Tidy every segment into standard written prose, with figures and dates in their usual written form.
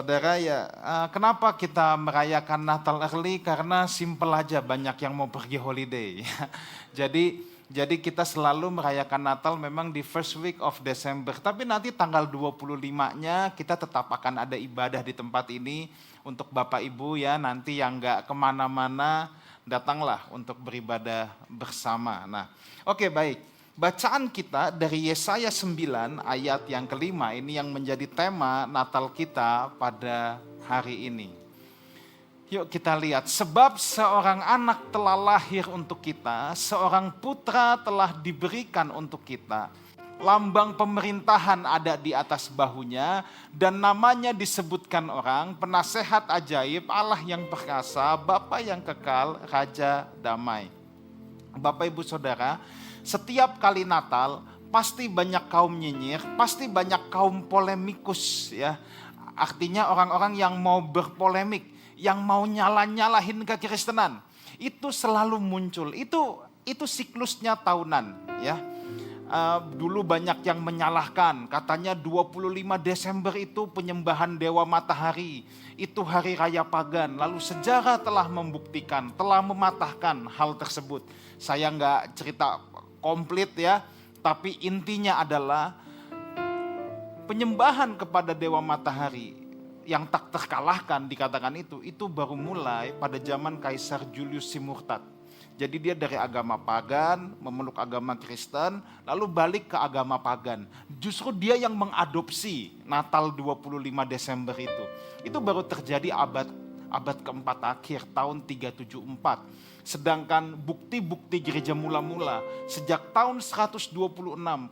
Saudara ya, kenapa kita merayakan Natal early? Karena simple aja, banyak yang mau pergi holiday. Jadi kita selalu merayakan Natal memang di first week of December. Tapi nanti tanggal 25-nya kita tetap akan ada ibadah di tempat ini. Untuk Bapak Ibu ya, nanti yang nggak kemana-mana, datanglah untuk beribadah bersama. Nah, oke, baik. Bacaan kita dari Yesaya 9 ayat yang kelima ini yang menjadi tema Natal kita pada hari ini. Yuk kita lihat, sebab seorang anak telah lahir untuk kita, seorang putra telah diberikan untuk kita. Lambang pemerintahan ada di atas bahunya dan namanya disebutkan orang, penasehat ajaib, Allah yang perkasa, Bapa yang kekal, Raja damai. Bapak Ibu Saudara, setiap kali Natal pasti banyak kaum nyinyir, pasti banyak kaum polemikus ya. Artinya orang-orang yang mau berpolemik, yang mau nyalahin kekristenan. Itu selalu muncul. Itu siklusnya tahunan ya. Dulu banyak yang menyalahkan, katanya 25 Desember itu penyembahan dewa matahari, itu hari raya pagan. Lalu sejarah telah membuktikan, telah mematahkan hal tersebut. Saya nggak cerita komplit ya, tapi intinya adalah penyembahan kepada dewa matahari yang tak terkalahkan dikatakan itu baru mulai pada zaman Kaisar Julius si Murtad. Jadi dia dari agama pagan, memeluk agama Kristen, lalu balik ke agama pagan. Justru dia yang mengadopsi Natal 25 Desember itu. Itu baru terjadi abad keempat akhir, tahun 374. Sedangkan bukti-bukti gereja mula-mula, sejak tahun 126,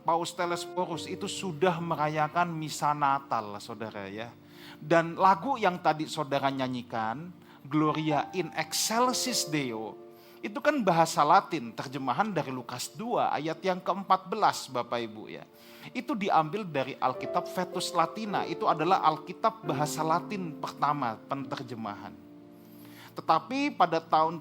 Paus Telesphorus itu sudah merayakan misa Natal, saudara ya. Dan lagu yang tadi saudara nyanyikan, Gloria in Excelsis Deo, itu kan bahasa Latin, terjemahan dari Lukas 2 ayat yang ke-14 Bapak Ibu ya. Itu diambil dari Alkitab Vetus Latina, itu adalah Alkitab bahasa Latin pertama penterjemahan. Tetapi pada tahun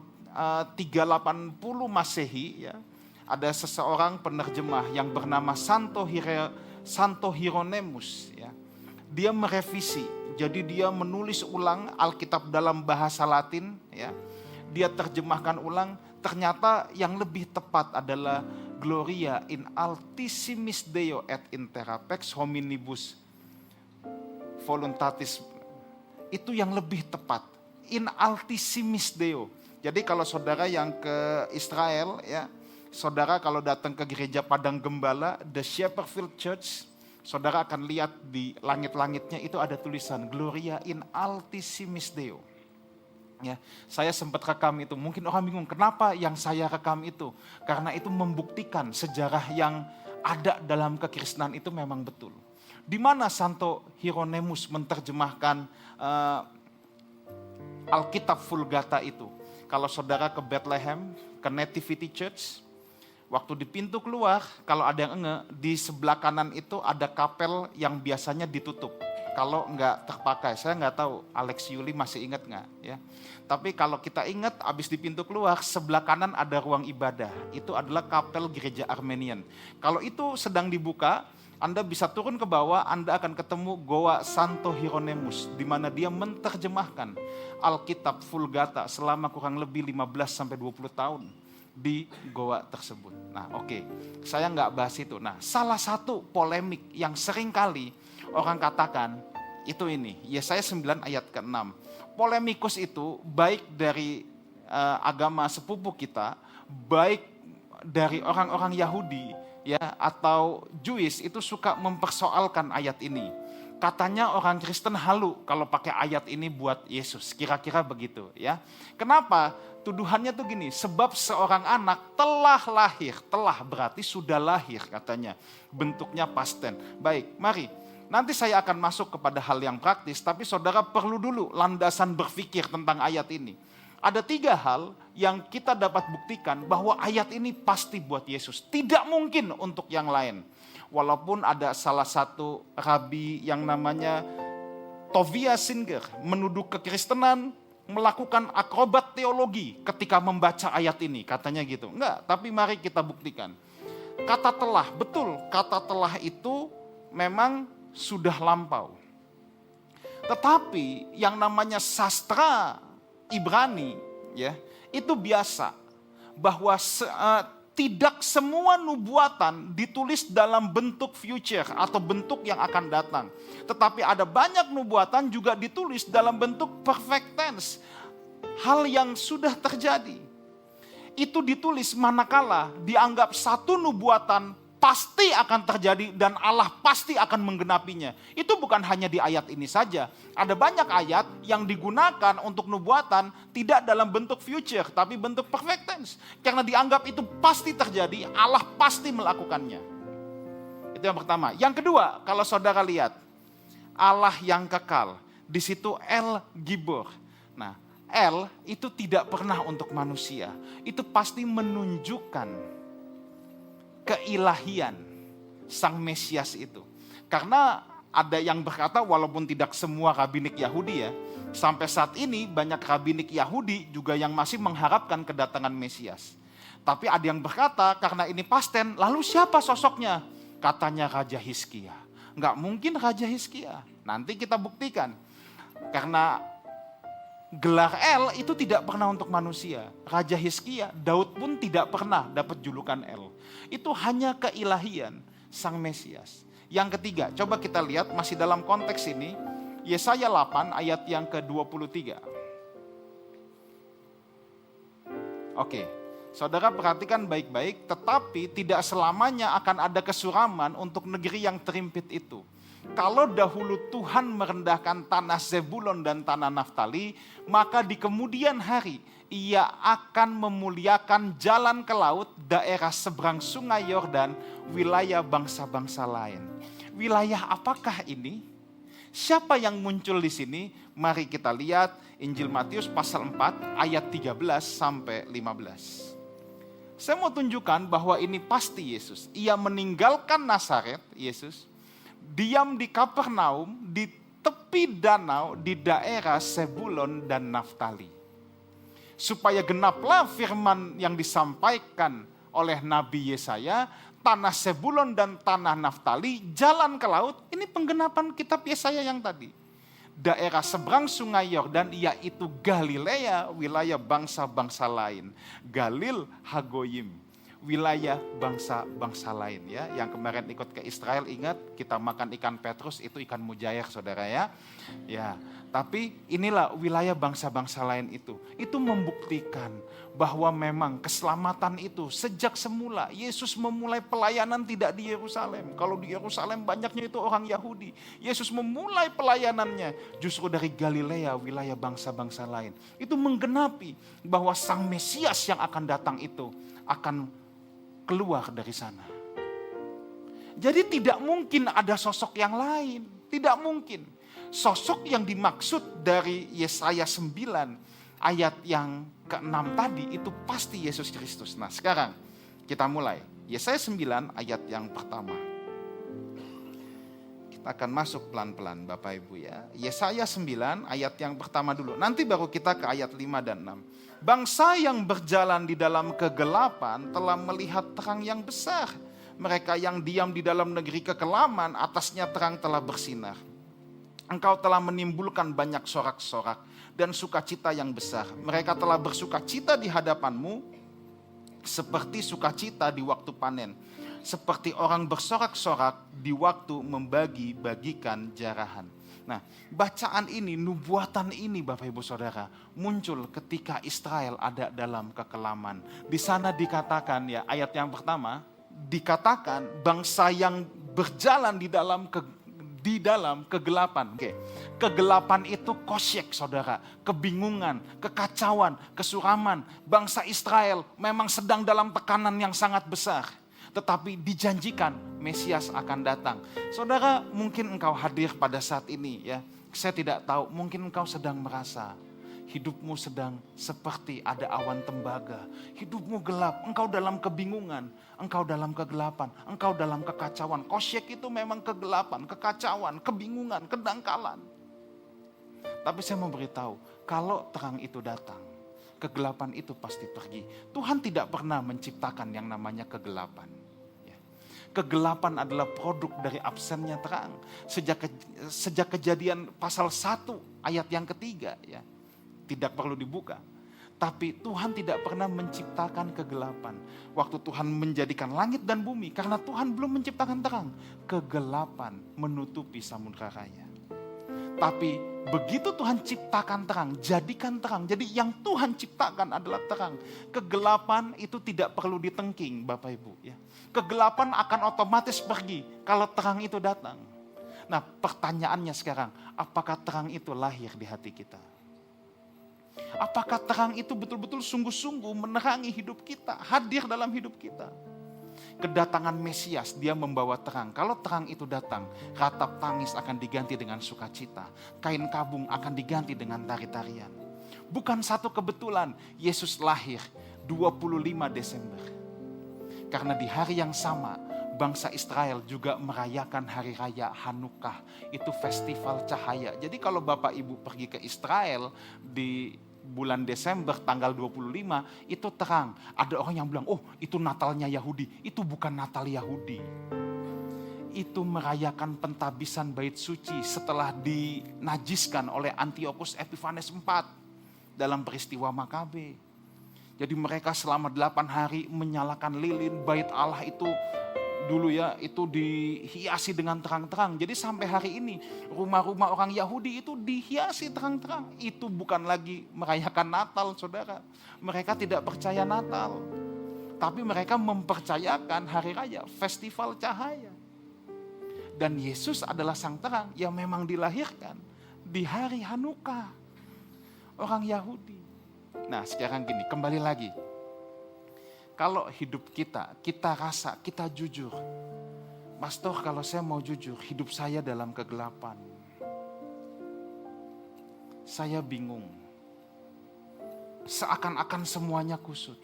380 Masehi ya, ada seseorang penerjemah yang bernama Santo Hieronymus ya. Dia merevisi, jadi dia menulis ulang Alkitab dalam bahasa Latin ya. Dia terjemahkan ulang, ternyata yang lebih tepat adalah Gloria in altissimis Deo et interapex hominibus voluntatis. Itu yang lebih tepat, in altissimis Deo. Jadi kalau saudara yang ke Israel ya, saudara kalau datang ke gereja Padang Gembala, The Shepherdfield Church, saudara akan lihat di langit-langitnya itu ada tulisan Gloria in altissimis Deo. Ya, saya sempat rekam itu. Mungkin orang bingung kenapa yang saya rekam itu. Karena itu membuktikan sejarah yang ada dalam kekristenan itu memang betul. Di mana Santo Hieronymus menerjemahkan Alkitab Vulgata itu. Kalau saudara ke Bethlehem, ke Nativity Church, waktu di pintu keluar, kalau ada yang di sebelah kanan itu ada kapel yang biasanya ditutup. Kalau nggak terpakai, saya nggak tahu Alex Yuli masih ingat nggak ya. Tapi kalau kita ingat, abis di pintu keluar, sebelah kanan ada ruang ibadah. Itu adalah kapel gereja Armenian. Kalau itu sedang dibuka, Anda bisa turun ke bawah, Anda akan ketemu Goa Santo Hieronymus, di mana dia menerjemahkan Alkitab Vulgata selama kurang lebih 15-20 tahun di goa tersebut. Nah oke, saya nggak bahas itu. Nah salah satu polemik yang sering kali orang katakan itu ini, Yesaya 9 ayat ke-6. Polemikus itu baik dari agama sepupu kita, baik dari orang-orang Yahudi ya atau Jewish itu suka mempersoalkan ayat ini. Katanya orang Kristen halu kalau pakai ayat ini buat Yesus, kira-kira begitu ya. Kenapa? Tuduhannya tuh gini, sebab seorang anak telah lahir, telah berarti sudah lahir katanya. Bentuknya past tense. Baik, mari. Nanti saya akan masuk kepada hal yang praktis, tapi saudara perlu dulu landasan berpikir tentang ayat ini. Ada 3 hal yang kita dapat buktikan bahwa ayat ini pasti buat Yesus. Tidak mungkin untuk yang lain. Walaupun ada salah satu rabi yang namanya Tovia Singer menuduh kekristenan melakukan akrobat teologi ketika membaca ayat ini, katanya gitu. Enggak, tapi mari kita buktikan. Kata telah, betul, kata telah itu memang sudah lampau. Tetapi yang namanya sastra Ibrani, ya, itu biasa bahwa tidak semua nubuatan ditulis dalam bentuk future atau bentuk yang akan datang. Tetapi ada banyak nubuatan juga ditulis dalam bentuk perfect tense. Hal yang sudah terjadi. Itu ditulis manakala dianggap satu nubuatan pasti akan terjadi dan Allah pasti akan menggenapinya. Itu bukan hanya di ayat ini saja. Ada banyak ayat yang digunakan untuk nubuatan tidak dalam bentuk future tapi bentuk perfect tense. Karena dianggap itu pasti terjadi, Allah pasti melakukannya. Itu yang pertama. Yang kedua, kalau saudara lihat, Allah yang kekal. Di situ El Gibor. Nah, El itu tidak pernah untuk manusia. Itu pasti menunjukkan keilahian sang Mesias itu. Karena ada yang berkata walaupun tidak semua rabbinik Yahudi ya, sampai saat ini banyak rabbinik Yahudi juga yang masih mengharapkan kedatangan Mesias. Tapi ada yang berkata karena ini pasten, lalu siapa sosoknya? Katanya Raja Hizkia. Enggak mungkin Raja Hizkia. Nanti kita buktikan. Karena gelar El itu tidak pernah untuk manusia. Raja Hizkia, Daud pun tidak pernah dapat julukan El. Itu hanya keilahian sang Mesias. Yang ketiga, coba kita lihat masih dalam konteks ini. Yesaya 8 ayat yang ke-23. Oke, saudara perhatikan baik-baik. Tetapi tidak selamanya akan ada kesuraman untuk negeri yang terimpit itu. Kalau dahulu Tuhan merendahkan tanah Zebulon dan tanah Naftali, maka di kemudian hari Ia akan memuliakan jalan ke laut, daerah seberang sungai Yordan, wilayah bangsa-bangsa lain. Wilayah apakah ini? Siapa yang muncul di sini? Mari kita lihat Injil Matius pasal 4 ayat 13 sampai 15. Saya mau tunjukkan bahwa ini pasti Yesus. Ia meninggalkan Nazaret, Yesus, diam di Kapernaum, di tepi danau, di daerah Zebulon dan Naftali. Supaya genaplah firman yang disampaikan oleh Nabi Yesaya, tanah Zebulon dan tanah Naftali, jalan ke laut. Ini penggenapan kitab Yesaya yang tadi. Daerah seberang sungai Yordan, yaitu Galilea, wilayah bangsa-bangsa lain. Galil Hagoyim, wilayah bangsa-bangsa lain ya. Yang kemarin ikut ke Israel, ingat kita makan ikan Petrus, itu ikan mujair saudara ya. Ya, tapi inilah wilayah bangsa-bangsa lain itu. Itu membuktikan bahwa memang keselamatan itu sejak semula Yesus memulai pelayanan tidak di Yerusalem. Kalau di Yerusalem banyaknya itu orang Yahudi. Yesus memulai pelayanannya justru dari Galilea, wilayah bangsa-bangsa lain. Itu menggenapi bahwa sang Mesias yang akan datang itu akan keluar dari sana. Jadi tidak mungkin ada sosok yang lain. Tidak mungkin. Sosok yang dimaksud dari Yesaya 9 ayat yang ke-6 tadi itu pasti Yesus Kristus. Nah sekarang kita mulai. Yesaya 9 ayat yang pertama. Kita akan masuk pelan-pelan Bapak Ibu ya. Yesaya 9 ayat yang pertama dulu. Nanti baru kita ke ayat 5 dan 6. Bangsa yang berjalan di dalam kegelapan telah melihat terang yang besar. Mereka yang diam di dalam negeri kekelaman, atasnya terang telah bersinar. Engkau telah menimbulkan banyak sorak-sorak dan sukacita yang besar. Mereka telah bersukacita di hadapanmu seperti sukacita di waktu panen. Seperti orang bersorak-sorak di waktu membagi-bagikan jarahan. Nah, bacaan ini, nubuatan ini Bapak Ibu Saudara, muncul ketika Israel ada dalam kekelaman. Di sana dikatakan ya, ayat yang pertama, dikatakan bangsa yang berjalan di dalam kegelapan. Oke. Kegelapan itu kosyek saudara, kebingungan, kekacauan, kesuraman. Bangsa Israel memang sedang dalam tekanan yang sangat besar. Tetapi dijanjikan Mesias akan datang. Saudara, mungkin engkau hadir pada saat ini ya. Saya tidak tahu, mungkin engkau sedang merasa hidupmu sedang seperti ada awan tembaga. Hidupmu gelap, engkau dalam kebingungan, engkau dalam kegelapan, engkau dalam kekacauan. Kosyek itu memang kegelapan, kekacauan, kebingungan, kedangkalan. Tapi saya mau beritahu, kalau terang itu datang, kegelapan itu pasti pergi. Tuhan tidak pernah menciptakan yang namanya kegelapan. Kegelapan adalah produk dari absennya terang. Sejak Kejadian pasal 1 ayat yang ketiga, ya, tidak perlu dibuka. Tapi Tuhan tidak pernah menciptakan kegelapan. Waktu Tuhan menjadikan langit dan bumi, karena Tuhan belum menciptakan terang, kegelapan menutupi samudra raya. Tapi begitu Tuhan ciptakan terang, jadikan terang. Jadi yang Tuhan ciptakan adalah terang. Kegelapan itu tidak perlu ditengking, Bapak Ibu. Ya. Kegelapan akan otomatis pergi kalau terang itu datang. Nah, pertanyaannya sekarang, apakah terang itu lahir di hati kita? Apakah terang itu betul-betul sungguh-sungguh menerangi hidup kita, hadir dalam hidup kita? Kedatangan Mesias, dia membawa terang. Kalau terang itu datang, ratap tangis akan diganti dengan sukacita. Kain kabung akan diganti dengan tari-tarian. Bukan satu kebetulan Yesus lahir 25 Desember. Karena di hari yang sama, bangsa Israel juga merayakan hari raya Hanukkah. Itu festival cahaya. Jadi kalau Bapak Ibu pergi ke Israel di bulan Desember tanggal 25 itu terang. Ada orang yang bilang, oh itu Natalnya Yahudi. Itu bukan Natal Yahudi. Itu merayakan pentabisan bait suci setelah dinajiskan oleh Antiochus Epiphanes IV dalam peristiwa Makabe. Jadi mereka selama 8 hari menyalakan lilin, bait Allah itu dulu ya itu dihiasi dengan terang-terang. Jadi sampai hari ini rumah-rumah orang Yahudi itu dihiasi terang-terang. Itu bukan lagi merayakan Natal, saudara. Mereka tidak percaya Natal. Tapi mereka mempercayakan hari raya, festival cahaya. Dan Yesus adalah sang terang yang memang dilahirkan di hari Hanukkah. Orang Yahudi. Nah sekarang gini, kembali lagi. Kalau hidup kita rasa, kita jujur. Pastor, kalau saya mau jujur, hidup saya dalam kegelapan. Saya bingung. Seakan-akan semuanya kusut.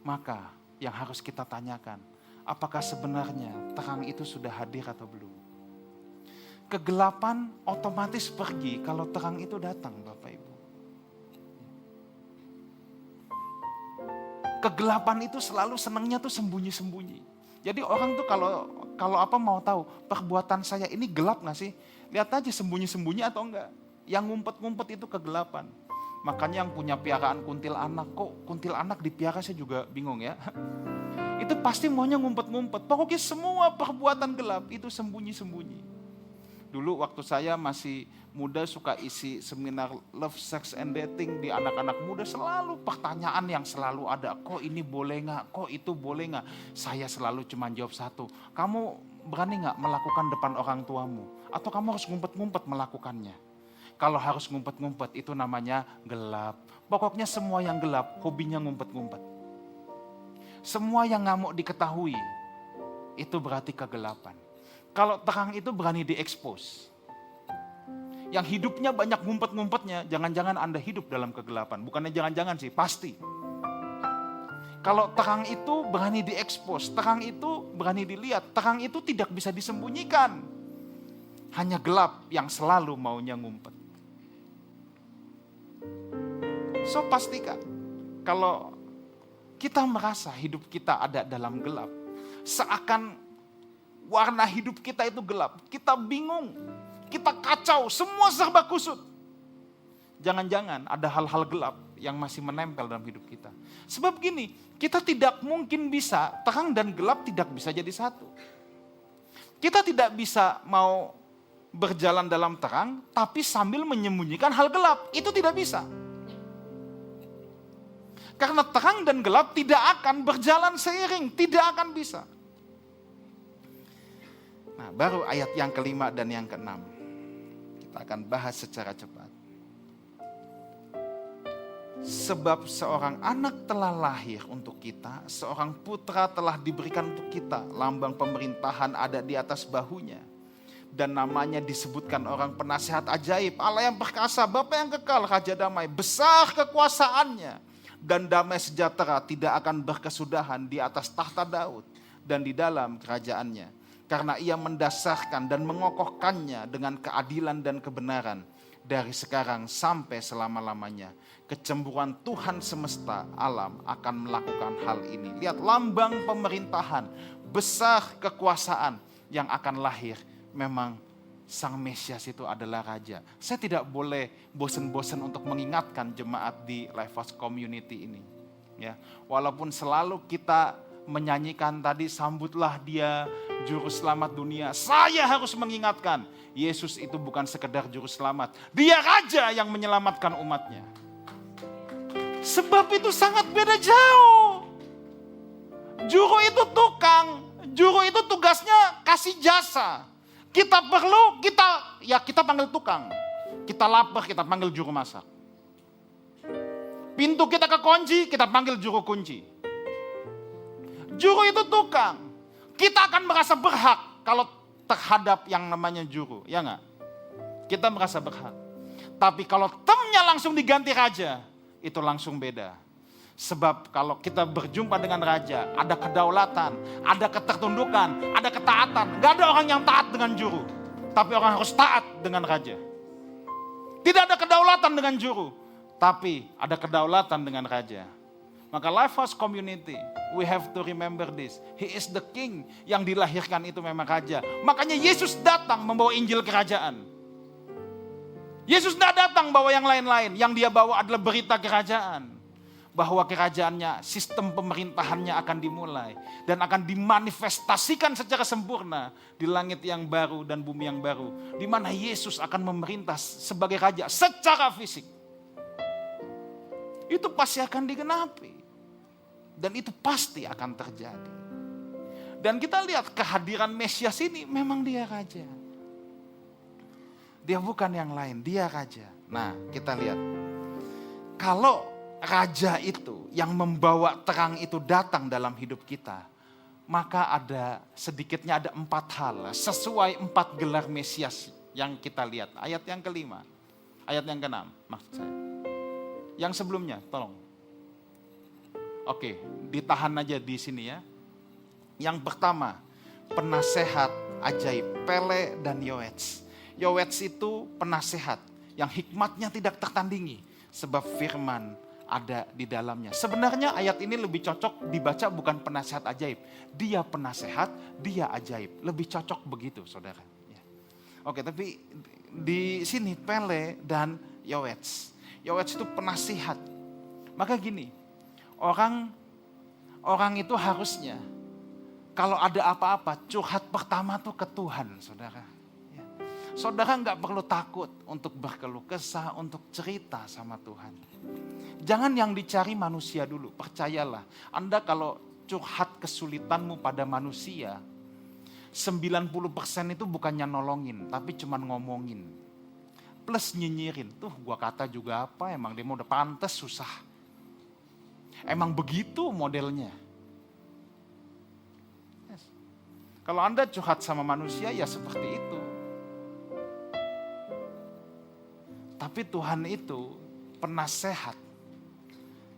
Maka yang harus kita tanyakan, apakah sebenarnya terang itu sudah hadir atau belum? Kegelapan otomatis pergi kalau terang itu datang, Bapak Ibu. Kegelapan itu selalu senangnya tuh sembunyi-sembunyi. Jadi orang tuh kalau apa mau tahu perbuatan saya ini gelap gak sih? Lihat aja sembunyi-sembunyi atau enggak. Yang ngumpet-ngumpet itu kegelapan. Makanya yang punya piaraan kuntilanak, kok kuntilanak dipiara saya juga bingung ya. Itu pasti maunya ngumpet-ngumpet. Pokoknya semua perbuatan gelap itu sembunyi-sembunyi. Dulu waktu saya masih muda suka isi seminar Love, Sex, and Dating di anak-anak muda. Selalu pertanyaan yang selalu ada. Kok ini boleh gak? Kok itu boleh gak? Saya selalu cuma jawab satu. Kamu berani gak melakukan depan orang tuamu? Atau kamu harus ngumpet-ngumpet melakukannya? Kalau harus ngumpet-ngumpet itu namanya gelap. Pokoknya semua yang gelap hobinya ngumpet-ngumpet. Semua yang gak mau diketahui itu berarti kegelapan. Kalau terang itu berani diekspos. Yang hidupnya banyak ngumpet-ngumpetnya, jangan-jangan Anda hidup dalam kegelapan. Bukannya jangan-jangan sih, pasti. Kalau terang itu berani diekspos, terang itu berani dilihat, terang itu tidak bisa disembunyikan. Hanya gelap yang selalu maunya ngumpet. So pastikan, kalau kita merasa hidup kita ada dalam gelap, seakan warna hidup kita itu gelap. Kita bingung. Kita kacau. Semua serba kusut. Jangan-jangan ada hal-hal gelap yang masih menempel dalam hidup kita. Sebab gini, kita tidak mungkin bisa, terang dan gelap tidak bisa jadi satu. Kita tidak bisa mau berjalan dalam terang, tapi sambil menyembunyikan hal gelap. Itu tidak bisa. Karena terang dan gelap tidak akan berjalan seiring. Tidak akan bisa. Nah, baru ayat yang kelima dan yang keenam. Kita akan bahas secara cepat. Sebab seorang anak telah lahir untuk kita, seorang putra telah diberikan untuk kita. Lambang pemerintahan ada di atas bahunya. Dan namanya disebutkan orang penasihat ajaib, Allah yang perkasa, Bapa yang kekal, Raja damai. Besar kekuasaannya. Dan damai sejahtera tidak akan berkesudahan di atas tahta Daud dan di dalam kerajaannya. Karena ia mendasarkan dan mengokohkannya dengan keadilan dan kebenaran dari sekarang sampai selama-lamanya. Kecemburuan Tuhan semesta alam akan melakukan hal ini. Lihat lambang pemerintahan, besar kekuasaan yang akan lahir. Memang Sang Mesias itu adalah Raja. Saya tidak boleh bosan-bosan untuk mengingatkan jemaat di Lifehouse Community ini. Ya, walaupun selalu kita menyanyikan tadi, sambutlah Dia, Juru Selamat dunia. Saya harus mengingatkan, Yesus itu bukan sekedar Juru Selamat. Dia Raja yang menyelamatkan umatnya. Sebab itu sangat beda jauh. Juru itu tukang, juru itu tugasnya kasih jasa. Kita perlu, kita panggil tukang. Kita lapar, kita panggil juru masak. Pintu kita kekunci, kita panggil juru kunci. Juru itu tukang. Kita akan merasa berhak kalau terhadap yang namanya juru, ya enggak? Kita merasa berhak. Tapi kalau temnya langsung diganti raja, itu langsung beda. Sebab kalau kita berjumpa dengan raja, ada kedaulatan, ada ketertundukan, ada ketaatan. Gak ada orang yang taat dengan juru, tapi orang harus taat dengan raja. Tidak ada kedaulatan dengan juru, tapi ada kedaulatan dengan raja. Maka Lifehouse Community, we have to remember this. He is the king. Yang dilahirkan itu memang raja. Makanya Yesus datang membawa Injil kerajaan. Yesus tidak datang bawa yang lain-lain. Yang dia bawa adalah berita kerajaan. Bahwa kerajaannya, sistem pemerintahannya akan dimulai. Dan akan dimanifestasikan secara sempurna di langit yang baru dan bumi yang baru. Di mana Yesus akan memerintah sebagai raja secara fisik. Itu pasti akan digenapi. Dan itu pasti akan terjadi. Dan kita lihat kehadiran Mesias ini memang dia raja. Dia bukan yang lain, dia raja. Nah, kita lihat. Kalau raja itu yang membawa terang itu datang dalam hidup kita, maka sedikitnya ada 4 hal sesuai 4 gelar Mesias yang kita lihat. Ayat yang kelima, ayat yang keenam maksud saya. Yang sebelumnya, tolong. Oke, ditahan aja di sini ya. Yang pertama, penasehat ajaib, Pele dan Yoets. Yoets itu penasehat yang hikmatnya tidak tertandingi sebab firman ada di dalamnya. Sebenarnya ayat ini lebih cocok dibaca bukan penasehat ajaib. Dia penasehat, dia ajaib. Lebih cocok begitu, saudara. Oke, tapi di sini Pele dan Yoets. Yoets itu penasihat. Maka gini, orang itu harusnya kalau ada apa-apa curhat pertama tuh ke Tuhan, saudara. Saudara nggak perlu takut untuk berkeluh kesah, untuk cerita sama Tuhan. Jangan yang dicari manusia dulu, percayalah. Anda kalau curhat kesulitanmu pada manusia, 90% itu bukannya nolongin, tapi cuman ngomongin. Plus nyinyirin, tuh gua kata juga apa, emang dia mau udah pantes susah. Emang begitu modelnya. Yes. Kalau Anda curhat sama manusia ya seperti itu. Tapi Tuhan itu penasehat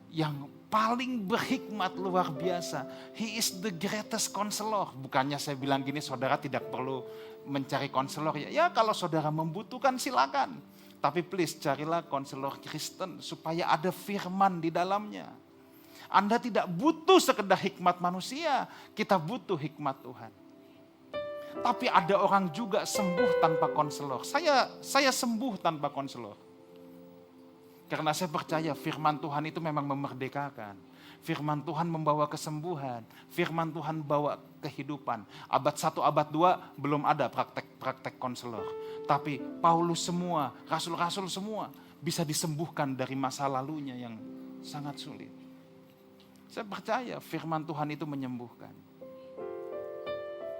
yang paling berhikmat luar biasa. He is the greatest counselor. Bukannya saya bilang gini, saudara tidak perlu mencari konselor. Ya kalau saudara membutuhkan silakan. Tapi please carilah konselor Kristen supaya ada firman di dalamnya. Anda tidak butuh sekedar hikmat manusia, kita butuh hikmat Tuhan. Tapi ada orang juga sembuh tanpa konselor. Saya sembuh tanpa konselor. Karena saya percaya firman Tuhan itu memang memerdekakan. Firman Tuhan membawa kesembuhan. Firman Tuhan bawa kehidupan. Abad 1, abad 2 belum ada praktek konselor. Tapi Paulus semua, rasul-rasul semua bisa disembuhkan dari masa lalunya yang sangat sulit. Saya percaya firman Tuhan itu menyembuhkan.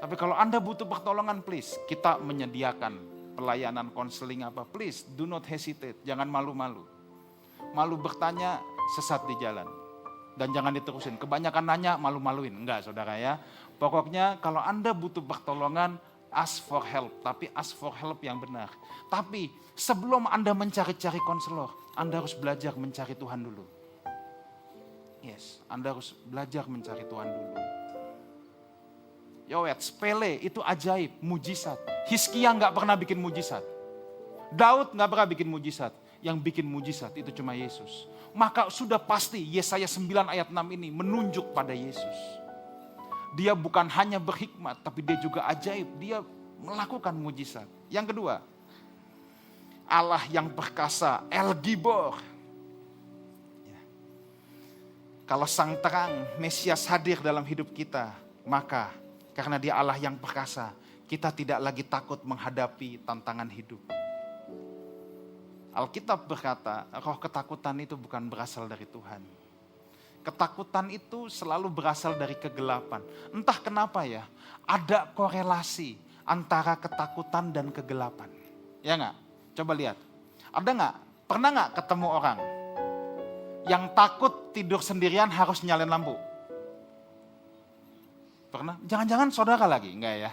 Tapi kalau Anda butuh pertolongan, please, kita menyediakan pelayanan konseling apa. Please, do not hesitate, jangan malu-malu. Malu bertanya, sesat di jalan. Dan jangan diterusin, kebanyakan nanya, malu-maluin. Enggak, saudara ya. Pokoknya kalau Anda butuh pertolongan, ask for help. Tapi ask for help yang benar. Tapi sebelum Anda mencari-cari konselor, Anda harus belajar mencari Tuhan dulu. Yes, Anda harus belajar mencari Tuhan dulu. Yoets, Pele itu ajaib, mujizat. Hizkia nggak pernah bikin mujizat. Daud nggak pernah bikin mujizat. Yang bikin mujizat itu cuma Yesus. Maka sudah pasti Yesaya 9 ayat 6 ini menunjuk pada Yesus. Dia bukan hanya berhikmat, tapi dia juga ajaib. Dia melakukan mujizat. Yang kedua, Allah yang perkasa, El Gibor. Kalau sang terang, Mesias hadir dalam hidup kita, maka karena dia Allah yang perkasa, kita tidak lagi takut menghadapi tantangan hidup. Alkitab berkata, roh ketakutan itu bukan berasal dari Tuhan. Ketakutan itu selalu berasal dari kegelapan. Entah kenapa ya, ada korelasi antara ketakutan dan kegelapan. Ya enggak? Coba lihat. Ada enggak? Pernah enggak ketemu orang yang takut tidur sendirian harus nyalain lampu? Pernah? Jangan-jangan saudara lagi? Enggak ya?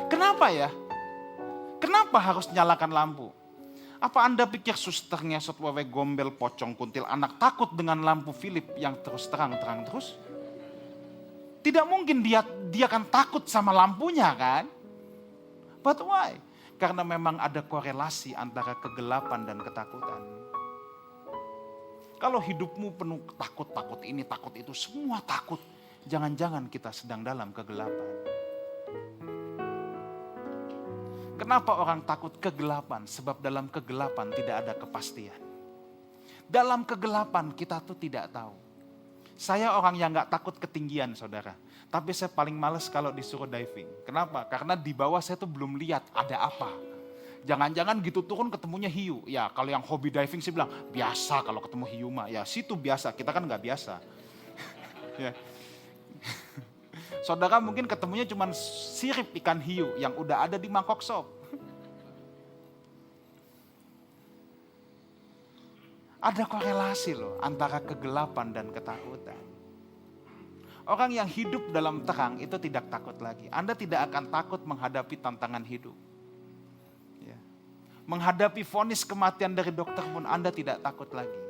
Kenapa ya? Kenapa harus nyalakan lampu? Apa Anda pikir suster ngesot wewe gombel pocong kuntil anak takut dengan lampu Philip yang terus terang terus? Tidak mungkin dia akan takut sama lampunya kan? But why? Karena memang ada korelasi antara kegelapan dan ketakutan. Kalau hidupmu penuh takut ini, takut itu, semua takut. Jangan-jangan kita sedang dalam kegelapan. Kenapa orang takut kegelapan? Sebab dalam kegelapan tidak ada kepastian. Dalam kegelapan kita tuh tidak tahu. Saya orang yang gak takut ketinggian saudara. Tapi saya paling males kalau disuruh diving. Kenapa? Karena di bawah saya tuh belum lihat ada apa. Jangan-jangan gitu turun ketemunya hiu. Ya kalau yang hobi diving sih bilang, biasa kalau ketemu hiu mah. Ya situ biasa, kita kan gak biasa. Ya. Saudara mungkin ketemunya cuma sirip ikan hiu yang udah ada di mangkok sop. Ada korelasi loh antara kegelapan dan ketakutan. Orang yang hidup dalam terang itu tidak takut lagi. Anda tidak akan takut menghadapi tantangan hidup. Ya. Menghadapi vonis kematian dari dokter pun Anda tidak takut lagi.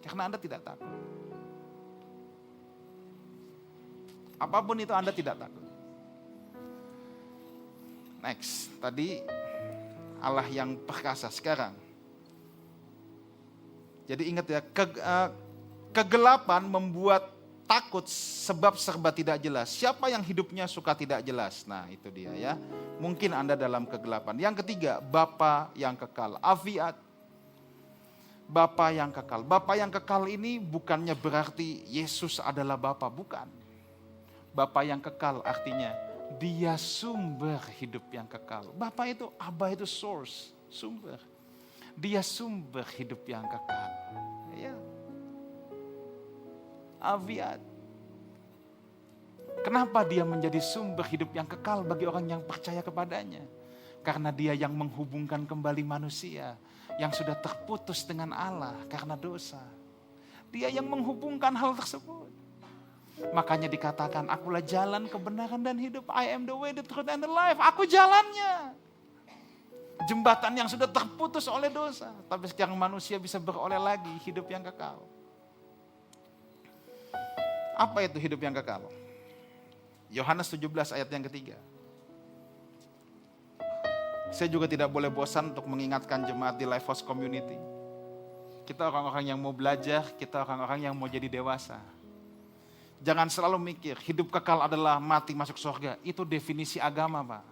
Karena Anda tidak takut. Apapun itu Anda tidak takut. Next, tadi Allah yang perkasa. Sekarang, jadi ingat ya, kegelapan membuat takut sebab serba tidak jelas. Siapa yang hidupnya suka tidak jelas? Nah itu dia ya. Mungkin Anda dalam kegelapan. Yang ketiga, Bapa yang kekal. Aviat. Bapa yang kekal. Bapa yang kekal ini bukannya berarti Yesus adalah Bapa, bukan. Bapa yang kekal artinya dia sumber hidup yang kekal. Bapa itu, Abah itu source, sumber. Dia sumber hidup yang kekal. Ya. Aviat. Kenapa dia menjadi sumber hidup yang kekal bagi orang yang percaya kepadanya? Karena dia yang menghubungkan kembali manusia yang sudah terputus dengan Allah karena dosa. Dia yang menghubungkan hal tersebut. Makanya dikatakan, akulah jalan, kebenaran dan hidup. I am the way, the truth and the life. Aku jalannya. Jembatan yang sudah terputus oleh dosa. Tapi sekarang manusia bisa beroleh lagi hidup yang kekal. Apa itu hidup yang kekal? Yohanes 17 ayat yang ketiga. Saya juga tidak boleh bosan untuk mengingatkan jemaat di Lifehouse Community. Kita orang-orang yang mau belajar, kita orang-orang yang mau jadi dewasa. Jangan selalu mikir, hidup kekal adalah mati masuk surga. Itu definisi agama, Pak.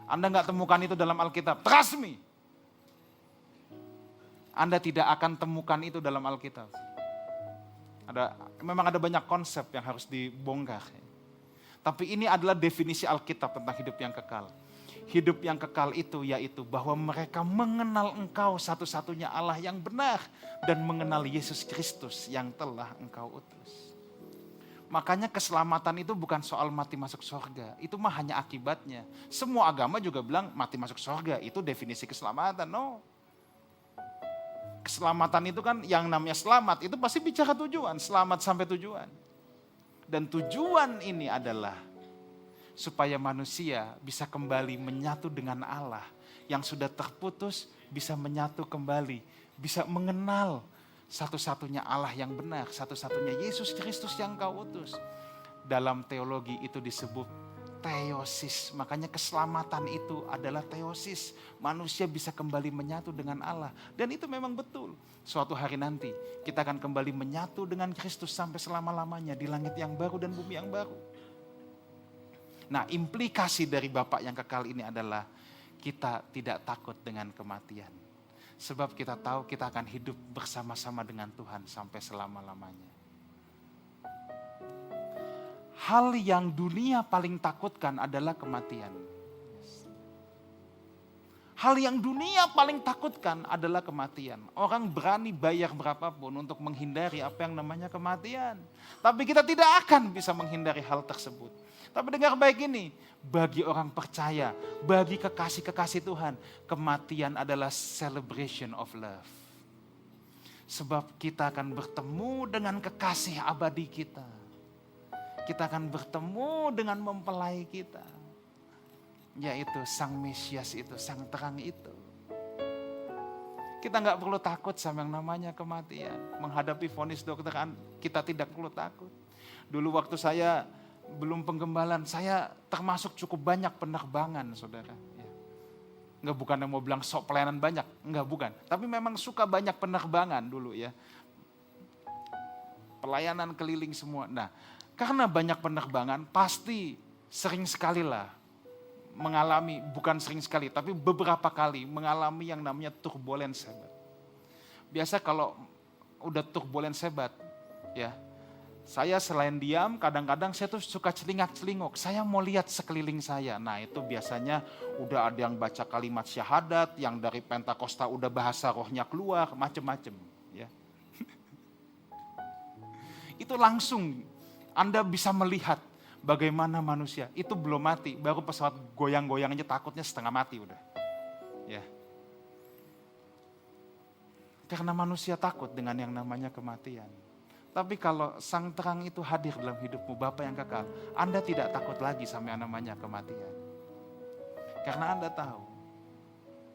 Anda nggak temukan itu dalam Alkitab. Trust me. Anda tidak akan temukan itu dalam Alkitab. Memang ada banyak konsep yang harus dibongkar. Tapi ini adalah definisi Alkitab tentang hidup yang kekal. Hidup yang kekal itu yaitu bahwa mereka mengenal Engkau satu-satunya Allah yang benar. Dan mengenal Yesus Kristus yang telah Engkau utus. Makanya keselamatan itu bukan soal mati masuk surga. Itu mah hanya akibatnya. Semua agama juga bilang mati masuk surga. Itu definisi keselamatan. No. Keselamatan itu kan yang namanya selamat. Itu pasti bicara tujuan. Selamat sampai tujuan. Dan tujuan ini adalah supaya manusia bisa kembali menyatu dengan Allah. Yang sudah terputus bisa menyatu kembali. Bisa mengenal satu-satunya Allah yang benar, satu-satunya Yesus Kristus yang Kau utus. Dalam teologi itu disebut teosis. Makanya keselamatan itu adalah teosis. Manusia bisa kembali menyatu dengan Allah. Dan itu memang betul. Suatu hari nanti kita akan kembali menyatu dengan Kristus sampai selama-lamanya di langit yang baru dan bumi yang baru. Nah, implikasi dari Bapa yang kekal ini adalah kita tidak takut dengan kematian. Sebab kita tahu kita akan hidup bersama-sama dengan Tuhan sampai selama-lamanya. Hal yang dunia paling takutkan adalah kematian. Hal yang dunia paling takutkan adalah kematian. Orang berani bayar berapapun untuk menghindari apa yang namanya kematian. Tapi kita tidak akan bisa menghindari hal tersebut. Tapi dengar baik ini, bagi orang percaya, bagi kekasih-kekasih Tuhan, kematian adalah celebration of love. Sebab kita akan bertemu dengan kekasih abadi kita. Kita akan bertemu dengan mempelai kita. Yaitu Sang Mesias itu, Sang Terang itu. Kita nggak perlu takut sama yang namanya kematian. Menghadapi vonis dokter, kita tidak perlu takut. Dulu waktu saya belum penggembalaan, saya termasuk cukup banyak penerbangan, saudara. Enggak, bukan yang mau bilang sok pelayanan banyak, enggak, bukan. Tapi memang suka banyak penerbangan dulu ya. Pelayanan keliling semua. Nah, karena banyak penerbangan, pasti sering sekali lah mengalami, bukan sering sekali, tapi beberapa kali mengalami yang namanya turbulence hebat. Biasa kalau udah turbulence hebat, ya, saya selain diam, kadang-kadang saya tuh suka celingak-celinguk. Saya mau lihat sekeliling saya. Nah, itu biasanya udah ada yang baca kalimat syahadat, yang dari Pentakosta udah bahasa rohnya keluar, macem-macem. Ya. Itu langsung Anda bisa melihat bagaimana manusia. Itu belum mati, baru pesawat goyang-goyang aja takutnya setengah mati udah. Ya. Karena manusia takut dengan yang namanya kematian. Tapi kalau Sang Terang itu hadir dalam hidupmu, Bapa yang kekal, Anda tidak takut lagi sama yang namanya kematian. Karena Anda tahu,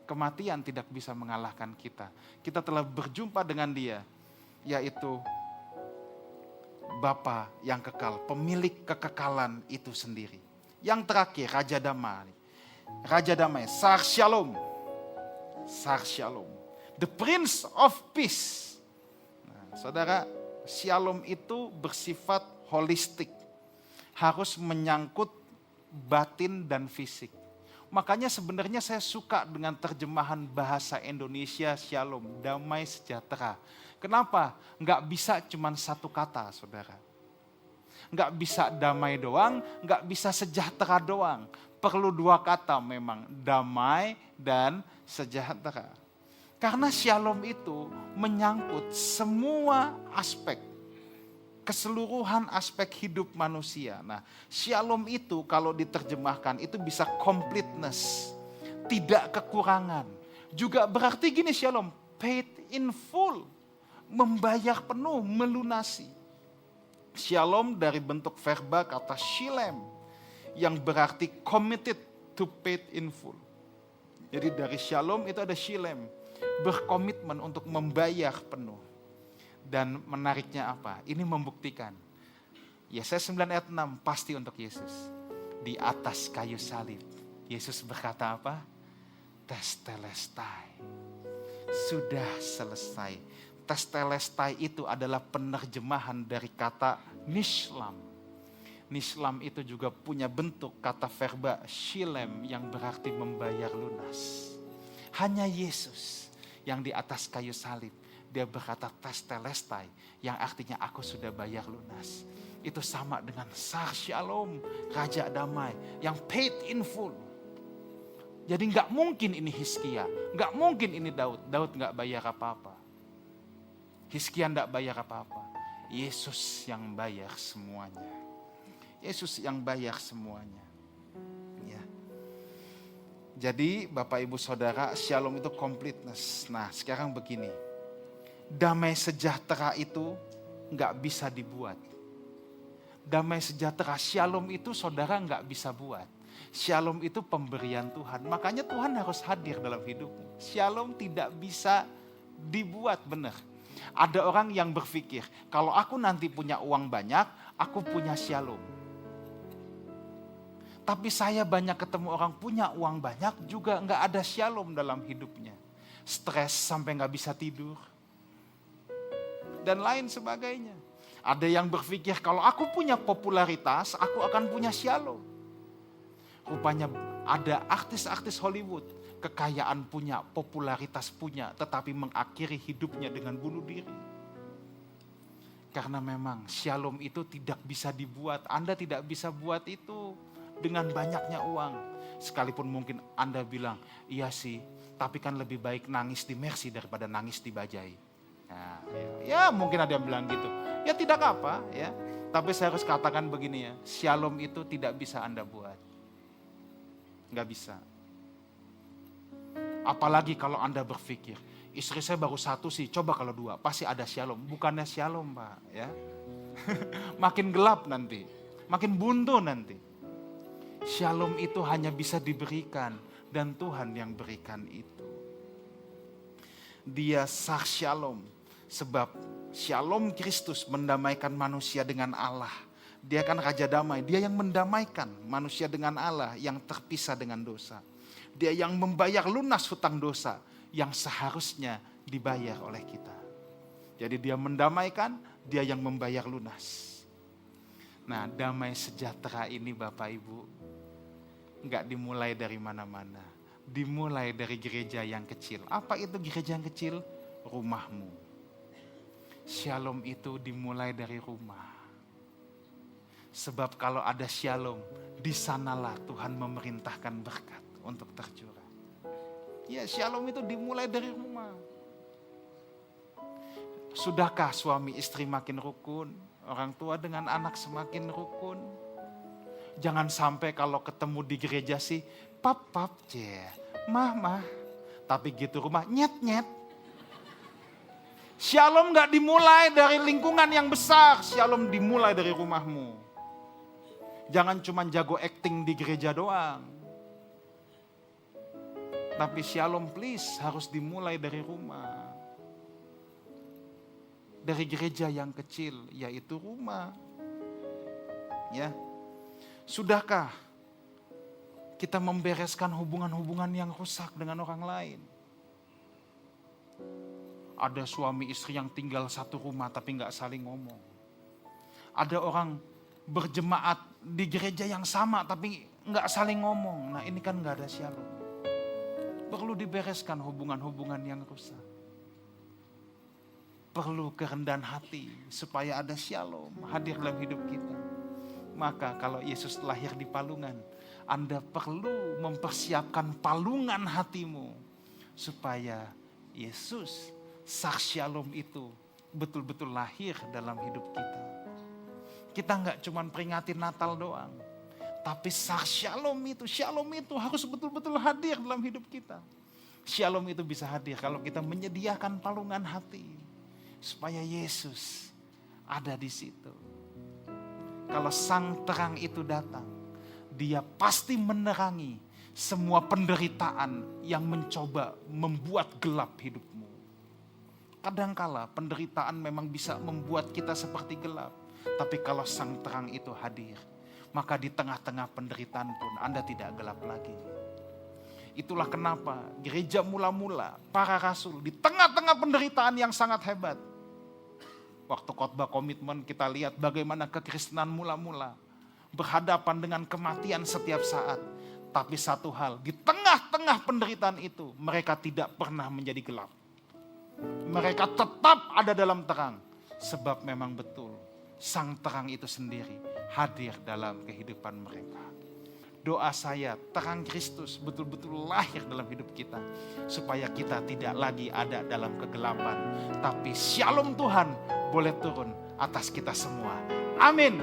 kematian tidak bisa mengalahkan kita. Kita telah berjumpa dengan Dia, yaitu Bapa yang kekal, pemilik kekekalan itu sendiri. Yang terakhir, Raja Damai. Raja Damai, Sar Shalom. Sar Shalom. The Prince of Peace. Nah, saudara, Shalom itu bersifat holistik. Harus menyangkut batin dan fisik. Makanya sebenarnya saya suka dengan terjemahan bahasa Indonesia Shalom, damai sejahtera. Kenapa? Nggak bisa cuma satu kata, saudara. Nggak bisa damai doang, nggak bisa sejahtera doang. Perlu dua kata memang, damai dan sejahtera. Karena shalom itu menyangkut semua aspek, keseluruhan aspek hidup manusia. Nah, shalom itu kalau diterjemahkan itu bisa completeness, tidak kekurangan. Juga berarti gini shalom, paid in full, membayar penuh, melunasi. Shalom dari bentuk verba kata shilem, yang berarti committed to paid in full. Jadi dari shalom itu ada shilem, berkomitmen untuk membayar penuh. Dan menariknya apa? Ini membuktikan. Yesaya 9 ayat 6 pasti untuk Yesus. Di atas kayu salib, Yesus berkata apa? Testelestai. Sudah selesai. Testelestai itu adalah penerjemahan dari kata nishlam. Nishlam itu juga punya bentuk kata verba shilem yang berarti membayar lunas. Hanya Yesus yang di atas kayu salib, dia berkata testelestai, yang artinya aku sudah bayar lunas. Itu sama dengan Sar Shalom, Raja Damai, yang paid in full. Jadi gak mungkin ini Hizkia, gak mungkin ini Daud. Daud gak bayar apa-apa. Hizkia gak bayar apa-apa. Yesus yang bayar semuanya. Yesus yang bayar semuanya. Jadi Bapak Ibu Saudara, shalom itu completeness. Nah sekarang begini, damai sejahtera itu gak bisa dibuat. Damai sejahtera, shalom itu saudara gak bisa buat. Shalom itu pemberian Tuhan, makanya Tuhan harus hadir dalam hidupmu. Shalom tidak bisa dibuat, benar. Ada orang yang berpikir, kalau aku nanti punya uang banyak, aku punya shalom. Tapi saya banyak ketemu orang punya uang banyak juga nggak ada shalom dalam hidupnya. Stres sampai nggak bisa tidur. Dan lain sebagainya. Ada yang berpikir kalau aku punya popularitas, aku akan punya shalom. Rupanya ada artis-artis Hollywood, kekayaan punya, popularitas punya, tetapi mengakhiri hidupnya dengan bunuh diri. Karena memang shalom itu tidak bisa dibuat, Anda tidak bisa buat itu dengan banyaknya uang. Sekalipun mungkin Anda bilang, iya sih, tapi kan lebih baik nangis di Mercy daripada nangis di Bajai. Nah, ya mungkin ada yang bilang gitu. Ya tidak apa ya. Tapi saya harus katakan begini ya, shalom itu tidak bisa Anda buat. Nggak bisa. Apalagi kalau Anda berpikir, istri saya baru satu sih, coba kalau dua, pasti ada shalom. Bukannya shalom Pak ya. Makin gelap nanti, makin buntu nanti. Shalom itu hanya bisa diberikan dan Tuhan yang berikan itu. Dia sah shalom sebab shalom Kristus mendamaikan manusia dengan Allah. Dia kan Raja Damai, dia yang mendamaikan manusia dengan Allah yang terpisah dengan dosa. Dia yang membayar lunas hutang dosa yang seharusnya dibayar oleh kita. Jadi dia mendamaikan, dia yang membayar lunas. Nah, damai sejahtera ini Bapak Ibu, enggak dimulai dari mana-mana. Dimulai dari gereja yang kecil. Apa itu gereja yang kecil? Rumahmu. Shalom itu dimulai dari rumah. Sebab kalau ada shalom, di sanalah Tuhan memerintahkan berkat untuk tercurah. Ya, shalom itu dimulai dari rumah. Sudahkah suami istri makin rukun? Orang tua dengan anak semakin rukun? Jangan sampai kalau ketemu di gereja sih, pap, mah. Tapi gitu rumah, nyet. Shalom gak dimulai dari lingkungan yang besar, shalom dimulai dari rumahmu. Jangan cuma jago acting di gereja doang. Tapi shalom please harus dimulai dari rumah. Dari gereja yang kecil, yaitu rumah. Ya. Sudahkah kita membereskan hubungan-hubungan yang rusak dengan orang lain? Ada suami istri yang tinggal satu rumah tapi gak saling ngomong. Ada orang berjemaat di gereja yang sama tapi gak saling ngomong. Nah ini kan gak ada shalom. Perlu dibereskan hubungan-hubungan yang rusak. Perlu kerendahan hati supaya ada shalom hadir dalam hidup kita. Maka kalau Yesus lahir di palungan, Anda perlu mempersiapkan palungan hatimu supaya Yesus sah shalom itu betul-betul lahir dalam hidup kita. Kita nggak cuma peringatin Natal doang, tapi sah shalom itu harus betul-betul hadir dalam hidup kita. Shalom itu bisa hadir kalau kita menyediakan palungan hati supaya Yesus ada di situ. Kalau sang terang itu datang, dia pasti menerangi semua penderitaan yang mencoba membuat gelap hidupmu. Kadangkala penderitaan memang bisa membuat kita seperti gelap. Tapi kalau sang terang itu hadir, maka di tengah-tengah penderitaan pun Anda tidak gelap lagi. Itulah kenapa gereja mula-mula, para rasul di tengah-tengah penderitaan yang sangat hebat. Waktu khotbah komitmen kita lihat bagaimana kekristenan mula-mula berhadapan dengan kematian setiap saat. Tapi satu hal, di tengah-tengah penderitaan itu mereka tidak pernah menjadi gelap. Mereka tetap ada dalam terang. Sebab memang betul sang terang itu sendiri hadir dalam kehidupan mereka. Doa saya, terang Kristus betul-betul lahir dalam hidup kita. Supaya kita tidak lagi ada dalam kegelapan. Tapi shalom Tuhan boleh turun atas kita semua. Amin.